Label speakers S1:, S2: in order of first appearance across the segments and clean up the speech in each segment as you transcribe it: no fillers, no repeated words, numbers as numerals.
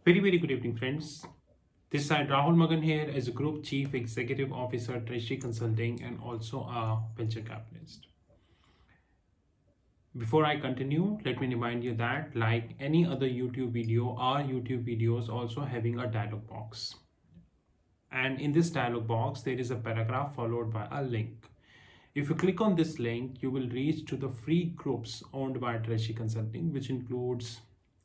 S1: Very good evening, friends. This side Rahul Magan here as a Group Chief Executive Officer, Treasury Consulting, and also a venture capitalist. Before I continue, let me remind you that, like any other YouTube video, our YouTube videos also having a dialog box. And in this dialog box, there is a paragraph followed by a link. If you click on this link, you will reach to the free groups owned by Treasury Consulting, which includes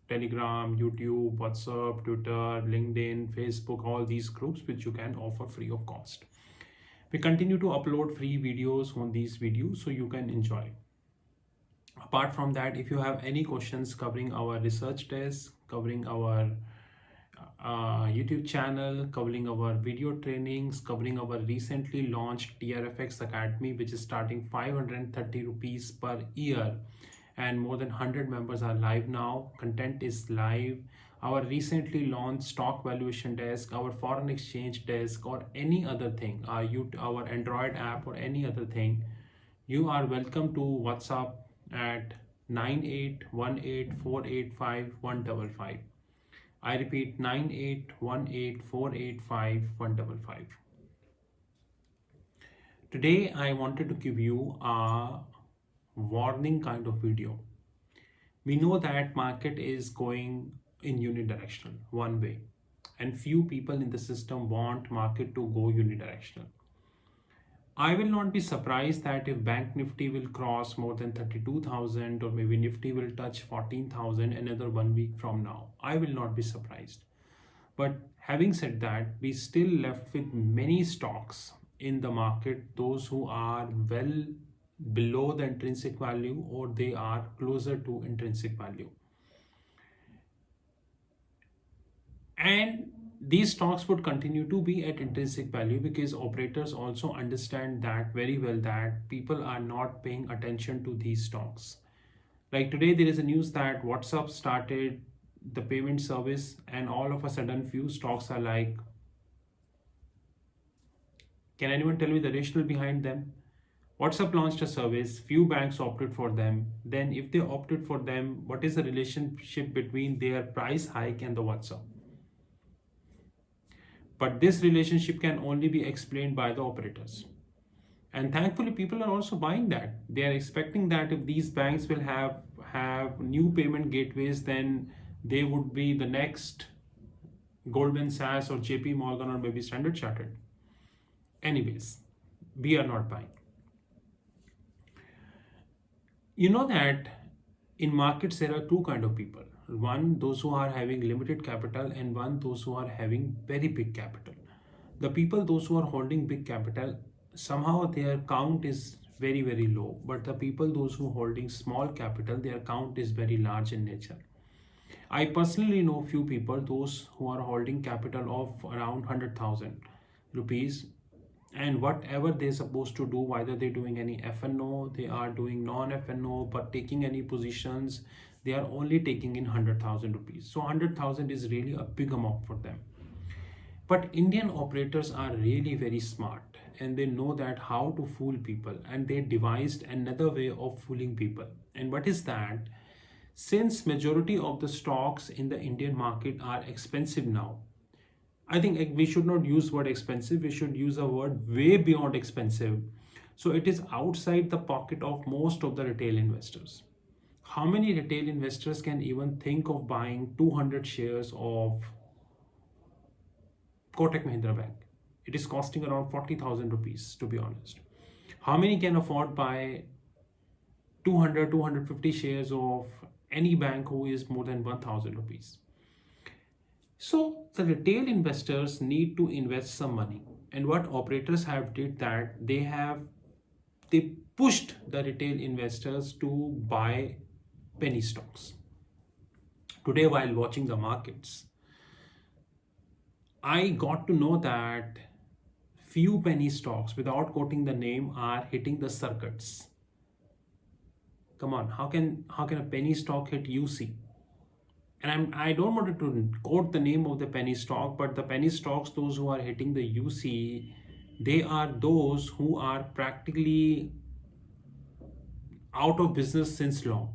S1: Telegram, YouTube, WhatsApp, Twitter, LinkedIn, Facebook, all these groups which you can offer free of cost. We continue to upload free videos on these videos so you can enjoy. Apart from that, if you have any questions covering our research desk, covering our YouTube channel, covering our video trainings, covering our recently launched TRFX Academy, which is starting 530 rupees per year, and more than 100 members are live now. Content is live. Our recently launched stock valuation desk, our foreign exchange desk, or any other thing, our Android app, or any other thing, you are welcome to WhatsApp at 9818485155. I repeat, 9818485155. Today I wanted to give you a warning kind of video. We know that market is going in unidirectional, one way, and few people in the system want market to go unidirectional. I will not be surprised that if Bank Nifty will cross more than 32,000, or maybe Nifty will touch 14,000 another 1 week from now. I will not be surprised. But having said that, we still left with many stocks in the market, those who are well below the intrinsic value or they are closer to intrinsic value. And these stocks would continue to be at intrinsic value because operators also understand that very well, that people are not paying attention to these stocks. Like today, there is a news that WhatsApp started the payment service, and all of a sudden, few stocks are like, can anyone tell me the rationale behind them? WhatsApp launched a service, few banks opted for them. Then, if they opted for them, what is the relationship between their price hike and the WhatsApp? But this relationship can only be explained by the operators. And thankfully, people are also buying that. They are expecting that if these banks will have new payment gateways, then they would be the next Goldman Sachs or JP Morgan or maybe Standard Chartered. Anyways, we are not buying. You know that in markets there are two kind of people. One, those who are having limited capital, and one, those who are having very big capital. The people, those who are holding big capital, somehow their count is very low. But the people, those who are holding small capital, their count is very large in nature. I personally know few people, those who are holding capital of around 100,000 rupees, and whatever they're supposed to do, whether they're doing any FNO, they are doing non-FNO, but taking any positions, they are only taking in 100,000 rupees. So 100,000 is really a big amount for them. But Indian operators are really very smart, and they know that how to fool people, and they devised another way of fooling people. And what is that? Since majority of the stocks in the Indian market are expensive now, I think we should not use word expensive, we should use a word way beyond expensive. So it is outside the pocket of most of the retail investors. How many retail investors can even think of buying 200 shares of Kotak Mahindra Bank? It is costing around 40,000 rupees, to be honest. How many can afford buy 200, 250 shares of any bank who is more than 1,000 rupees? So the retail investors need to invest some money, and what operators have did that they pushed the retail investors to buy penny stocks. Today, while watching the markets, I got to know that few penny stocks, without quoting the name, are hitting the circuits. Come on, how can a penny stock hit UC? And I don't want to quote the name of the penny stock, but the penny stocks, those who are hitting the UC, they are those who are practically out of business since long.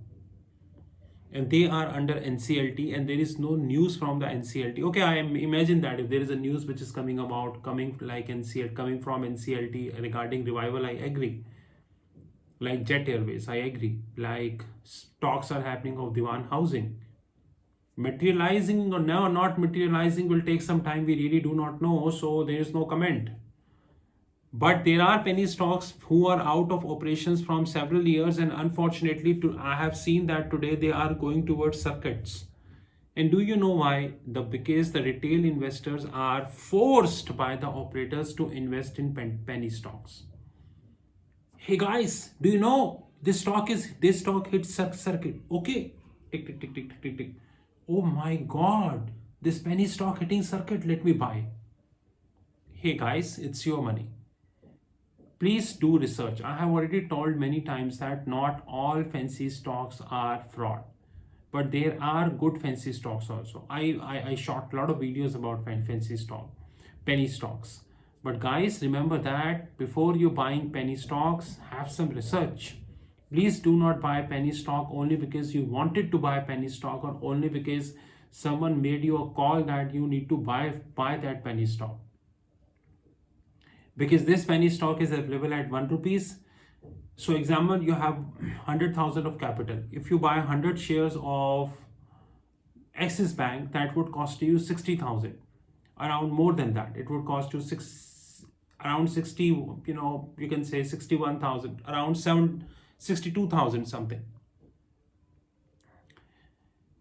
S1: and they are under NCLT, and there is no news from the NCLT. Okay, imagine that if there is a news which is coming from NCLT regarding revival, I agree. Like Jet Airways, I agree. Like talks are happening of Diwan Housing. Materializing or no, not materializing will take some time. We really do not know, so there is no comment. But there are penny stocks who are out of operations from several years, and unfortunately, I have seen that today they are going towards circuits. And do you know why? Because the retail investors are forced by the operators to invest in penny stocks. Hey guys, do you know this stock hits circuit? Okay, tick tick tick tick tick tick tick. Oh my God, this penny stock hitting circuit. Let me buy. Hey guys, it's your money. Please do research. I have already told many times that not all fancy stocks are fraud, but there are good fancy stocks also. I shot a lot of videos about fancy stock, penny stocks. But guys, remember that before you buying penny stocks, have some research. Please do not buy penny stock only because you wanted to buy penny stock, or only because someone made you a call that you need to buy that penny stock. Because this penny stock is available at 1 rupees. So example, you have 100,000 of capital. If you buy 100 shares of Axis Bank, that would cost you 60,000. Around more than that, it would cost you around 60, you can say 61,000, around 62,000 something.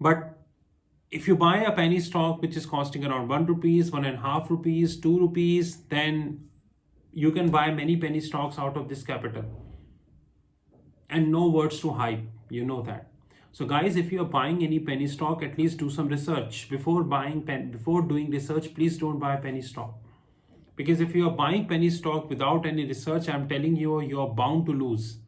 S1: But if you buy a penny stock which is costing around 1 rupees, 1.5 rupees, 2 rupees, then you can buy many penny stocks out of this capital. And no words to hype, you know that. So guys, if you are buying any penny stock, at least do some research. Before doing research, please don't buy penny stock. Because if you are buying penny stock without any research, I'm telling you, you are bound to lose.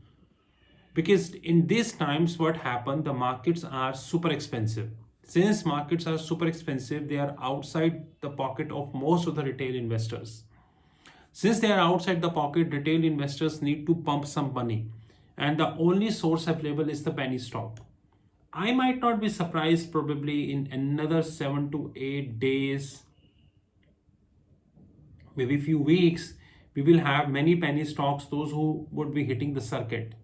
S1: Because in these times, what happened, the markets are super expensive. Since markets are super expensive, they are outside the pocket of most of the retail investors. Since they are outside the pocket, retail investors need to pump some money. And the only source available is the penny stock. I might not be surprised, probably in another 7 to 8 days, maybe a few weeks, we will have many penny stocks, those who would be hitting the circuit.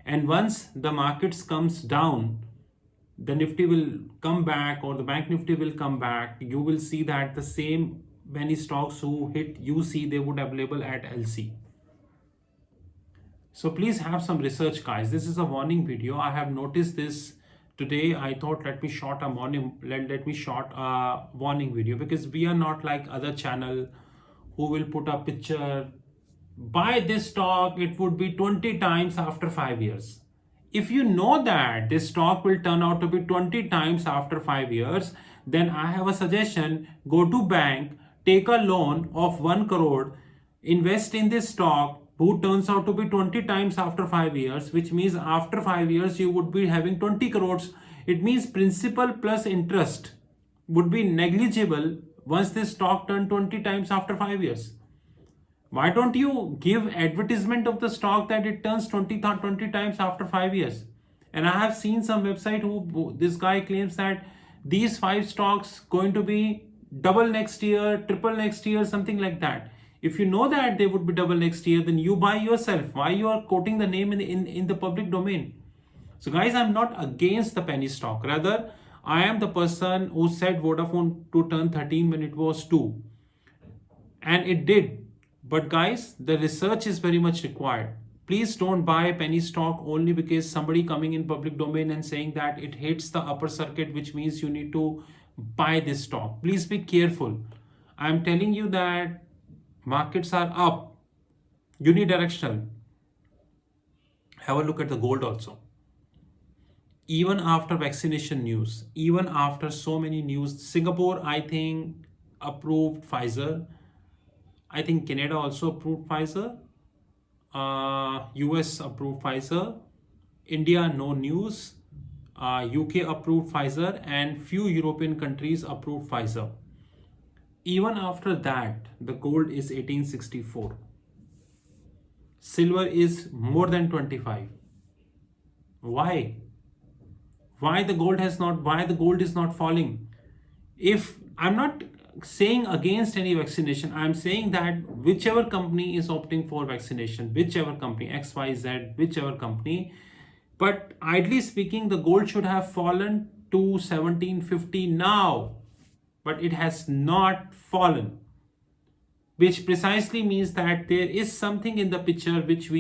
S1: And once the markets comes down, the Nifty will come back, or the Bank Nifty will come back. You will see that the same penny stocks who hit UC, they would available at LC. So please have some research, guys. This is a warning video. I have noticed this today. I thought let me shot a warning video, because we are not like other channel who will put a picture, buy this stock, it would be 20 times after 5 years. If you know that this stock will turn out to be 20 times after 5 years, then I have a suggestion. Go to bank, take a loan of 1 crore, invest in this stock, who turns out to be 20 times after 5 years, which means after 5 years you would be having 20 crores. It means principal plus interest would be negligible once this stock turned 20 times after 5 years. Why don't you give advertisement of the stock that it turns 20 times after 5 years? And I have seen some website who this guy claims that these 5 stocks going to be double next year, triple next year, something like that. If you know that they would be double next year, then you buy yourself. Why you are quoting the name in the public domain? So guys, I'm not against the penny stock. Rather, I am the person who said Vodafone to turn 13 when it was 2. And it did. But guys, the research is very much required. Please don't buy penny stock only because somebody coming in public domain and saying that it hits the upper circuit, which means you need to buy this stock. Please be careful. I'm telling you that markets are up, unidirectional. Have a look at the gold also. Even after vaccination news, even after so many news, Singapore, I think, approved Pfizer. I think Canada also approved Pfizer. US approved Pfizer. India, no news. UK approved Pfizer, and few European countries approved Pfizer. Even after that, the gold is 1864. Silver is more than 25. Why? why the gold is not falling. If I'm not saying against any vaccination, I'm saying that whichever company is opting for vaccination, whichever company, XYZ, whichever company, but ideally speaking, the gold should have fallen to 1750 now, but it has not fallen, which precisely means that there is something in the picture which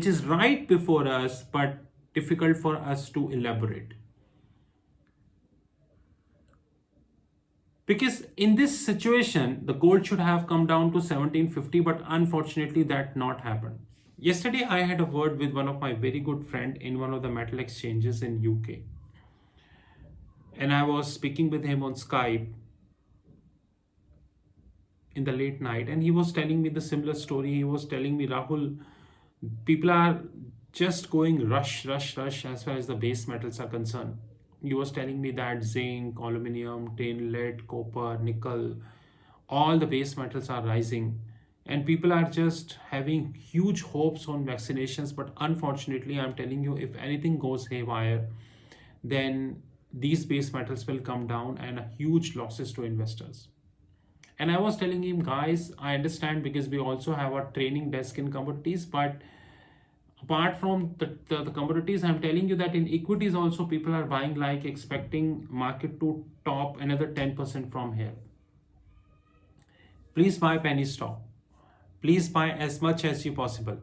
S1: is right before us but difficult for us to elaborate. Because in this situation, the gold should have come down to 1750, but unfortunately that not happened. Yesterday, I had a word with one of my very good friend in one of the metal exchanges in UK. And I was speaking with him on Skype in the late night, and he was telling me the similar story. He was telling me, Rahul, people are just going rush as far as the base metals are concerned. He was telling me that zinc, aluminum, tin, lead, copper, nickel, all the base metals are rising. And people are just having huge hopes on vaccinations. But unfortunately, I'm telling you, if anything goes haywire, then these base metals will come down and a huge losses to investors. And I was telling him, guys, I understand because we also have a training desk in commodities, but apart from the commodities, I'm telling you that in equities also people are buying, like expecting market to top another 10% from here. Please buy penny stock. Please buy as much as you possible.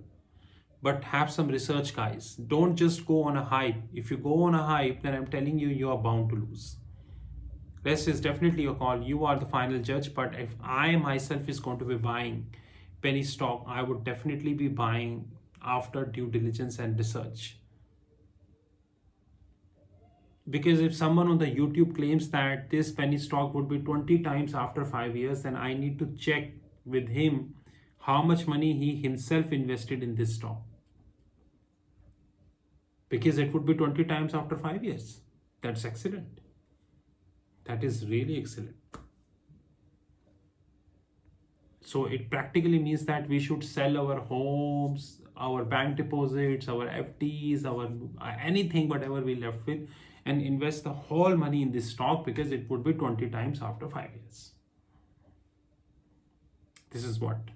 S1: But have some research, guys. Don't just go on a hype. If you go on a hype, then I'm telling you, you are bound to lose. Rest is definitely your call. You are the final judge. But if I myself is going to be buying penny stock, I would definitely be buying after due diligence and research. Because if someone on the YouTube claims that this penny stock would be 20 times after 5 years, then I need to check with him how much money he himself invested in this stock. Because it would be 20 times after 5 years. That's excellent. That is really excellent. So it practically means that we should sell our homes, our bank deposits, our FDs, our anything, whatever we left with, and invest the whole money in this stock because it would be 20 times after 5 years. This is what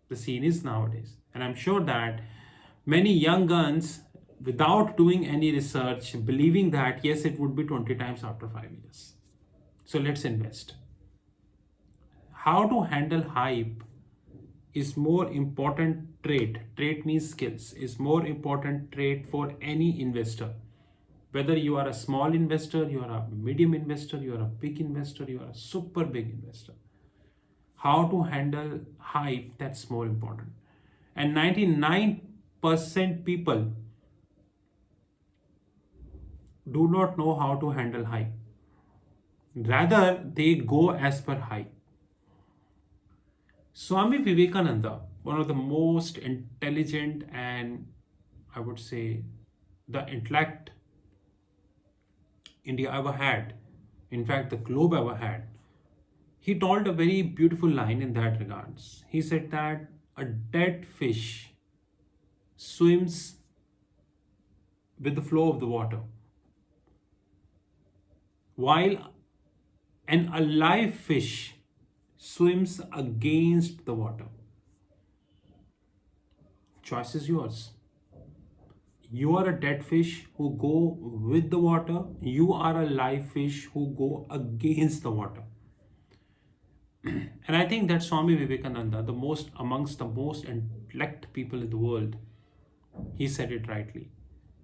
S1: the scene is nowadays. And I'm sure that many young guns, without doing any research, believing that yes, it would be 20 times after 5 years. So let's invest. How to handle hype is more important trait. Trait means skills, is more important trait for any investor. Whether you are a small investor, you are a medium investor, you are a big investor, you are a super big investor. How to handle hype, that's more important. And 99% people do not know how to handle hype. Rather, they go as per hype. Swami Vivekananda, one of the most intelligent and I would say the intellect India ever had, in fact, the globe ever had, he told a very beautiful line in that regards. He said that a dead fish swims with the flow of the water, while an alive fish swims against the water. Choice is yours. You are a dead fish who go with the water. You are a live fish who go against the water. And I think that Swami Vivekananda, amongst the most intellect people in the world, he said it rightly.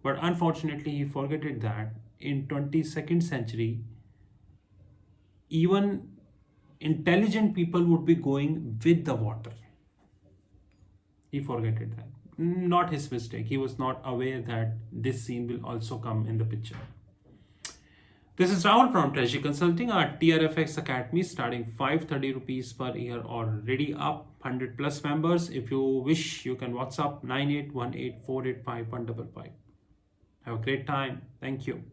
S1: But unfortunately, he forgot that in 22nd century, even intelligent people would be going with the water. He forgot that. Not his mistake. He was not aware that this scene will also come in the picture. This is Rahul from Treasury Consulting. Our TRFX Academy starting 530 rupees per year already up 100 plus members. If you wish, you can WhatsApp 9818485155. Have a great time. Thank you.